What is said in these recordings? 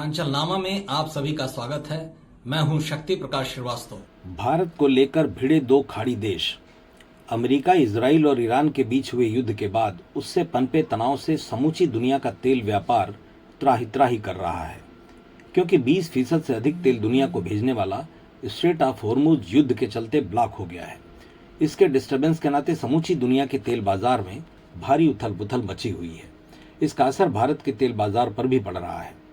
उत्तरांचल नामा में आप सभी का स्वागत है। मैं हूं शक्ति प्रकाश श्रीवास्तव। भारत को लेकर भिड़े दो खाड़ी देश। अमेरिका, इजराइल और ईरान के बीच हुए युद्ध के बाद उससे पनपे तनाव से समूची दुनिया का तेल व्यापार त्राही त्राही कर रहा है, क्योंकि 20% से अधिक तेल दुनिया को भेजने वाला स्ट्रेट ऑफ होर्मुज युद्ध के चलते ब्लॉक हो गया है। इसके डिस्टर्बेंस के नाते समूची दुनिया के तेल बाजार में भारी उथल पुथल मची हुई है। इसका असर भारत के तेल बाजार पर भी पड़ रहा है।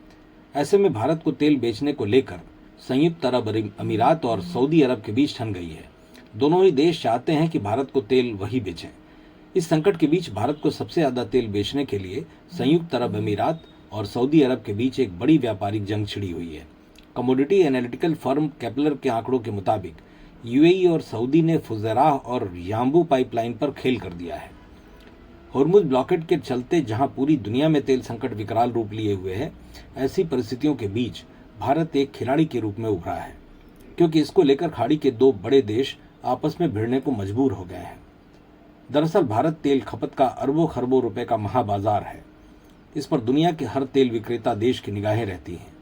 ऐसे में भारत को तेल बेचने को लेकर संयुक्त अरब अमीरात और सऊदी अरब के बीच ठन गई है। दोनों ही देश चाहते हैं कि भारत को तेल वही बेचें। इस संकट के बीच भारत को सबसे ज्यादा तेल बेचने के लिए संयुक्त अरब अमीरात और सऊदी अरब के बीच एक बड़ी व्यापारिक जंग छिड़ी हुई है। कमोडिटी एनालिटिकल फर्म केपलर के आंकड़ों के मुताबिक यूएई और सऊदी ने फुजैराह और यांबू पाइपलाइन पर खेल कर दिया है। होर्मुज ब्लॉकेट के चलते जहां पूरी दुनिया में तेल संकट विकराल रूप लिए हुए है, ऐसी परिस्थितियों के बीच भारत एक खिलाड़ी के रूप में उभरा है, क्योंकि इसको लेकर खाड़ी के दो बड़े देश आपस में भिड़ने को मजबूर हो गए हैं। दरअसल भारत तेल खपत का अरबों खरबों रुपए का महाबाजार है। इस पर दुनिया के हर तेल विक्रेता देश की निगाहें रहती हैं।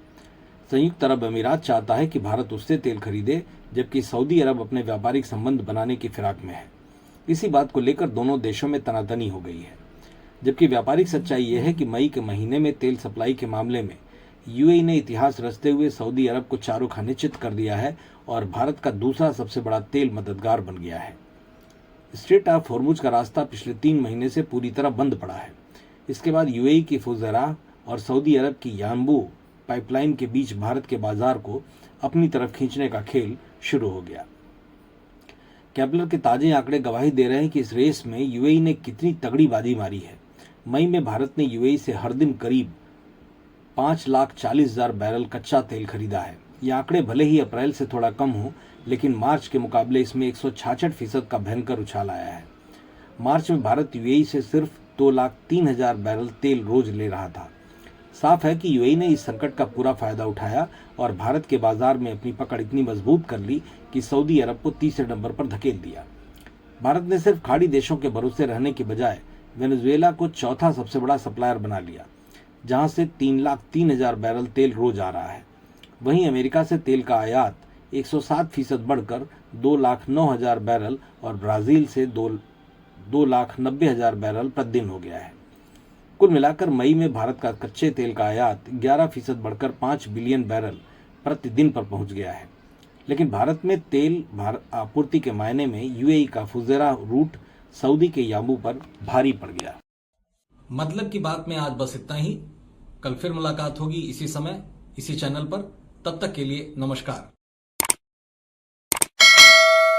संयुक्त अरब अमीरात चाहता है कि भारत उससे तेल खरीदे, जबकि सऊदी अरब अपने व्यापारिक संबंध बनाने की फिराक में है। इसी बात को लेकर दोनों देशों में तनातनी हो गई है। जबकि व्यापारिक सच्चाई यह है कि मई के महीने में तेल सप्लाई के मामले में यूएई ने इतिहास रचते हुए सऊदी अरब को चारों खाने चित कर दिया है और भारत का दूसरा सबसे बड़ा तेल मददगार बन गया है। स्ट्रेट ऑफ होर्मुज का रास्ता पिछले 3 महीने से पूरी तरह बंद पड़ा है। इसके बाद यूएई की फुजैराह और सऊदी अरब की यांबू पाइपलाइन के बीच भारत के बाजार को अपनी तरफ खींचने का खेल शुरू हो गया। केपलर के ताजे आंकड़े गवाही दे रहे हैं कि इस रेस में यूएई ने कितनी तगड़ी बाजी मारी है। मई में भारत ने यूएई से हर दिन करीब 5,40,000 बैरल कच्चा तेल खरीदा है। ये आंकड़े भले ही अप्रैल से थोड़ा कम हो, लेकिन मार्च के मुकाबले इसमें 166% का भयंकर उछाल आया है। मार्च में भारत यूएई से सिर्फ 2,03,000 बैरल तेल रोज ले रहा था। साफ है कि यूएई ने इस संकट का पूरा फायदा उठाया और भारत के बाजार में अपनी पकड़ इतनी मजबूत कर ली कि सऊदी अरब को तीसरे नंबर पर धकेल दिया। भारत ने सिर्फ खाड़ी देशों के भरोसे रहने की बजाय वेनेजुएला को चौथा सबसे बड़ा सप्लायर बना लिया, जहां से 3,03,000 बैरल तेल रोज आ रहा है। वहीं अमेरिका से तेल का आयात 107% बढ़कर 2,09,000 बैरल और ब्राजील से 2,90,000 बैरल प्रतिदिन हो गया है। कुल मिलाकर मई में भारत का कच्चे तेल का आयात 11% बढ़कर 5 बिलियन बैरल प्रतिदिन पर पहुंच गया है। लेकिन भारत में तेल आपूर्ति के मायने में यूएई का फुजैराह रूट सऊदी के यांबू पर भारी पड़ गया। मतलब की बात में आज बस इतना ही। कल फिर मुलाकात होगी इसी समय, इसी चैनल पर। तब तक के लिए नमस्कार।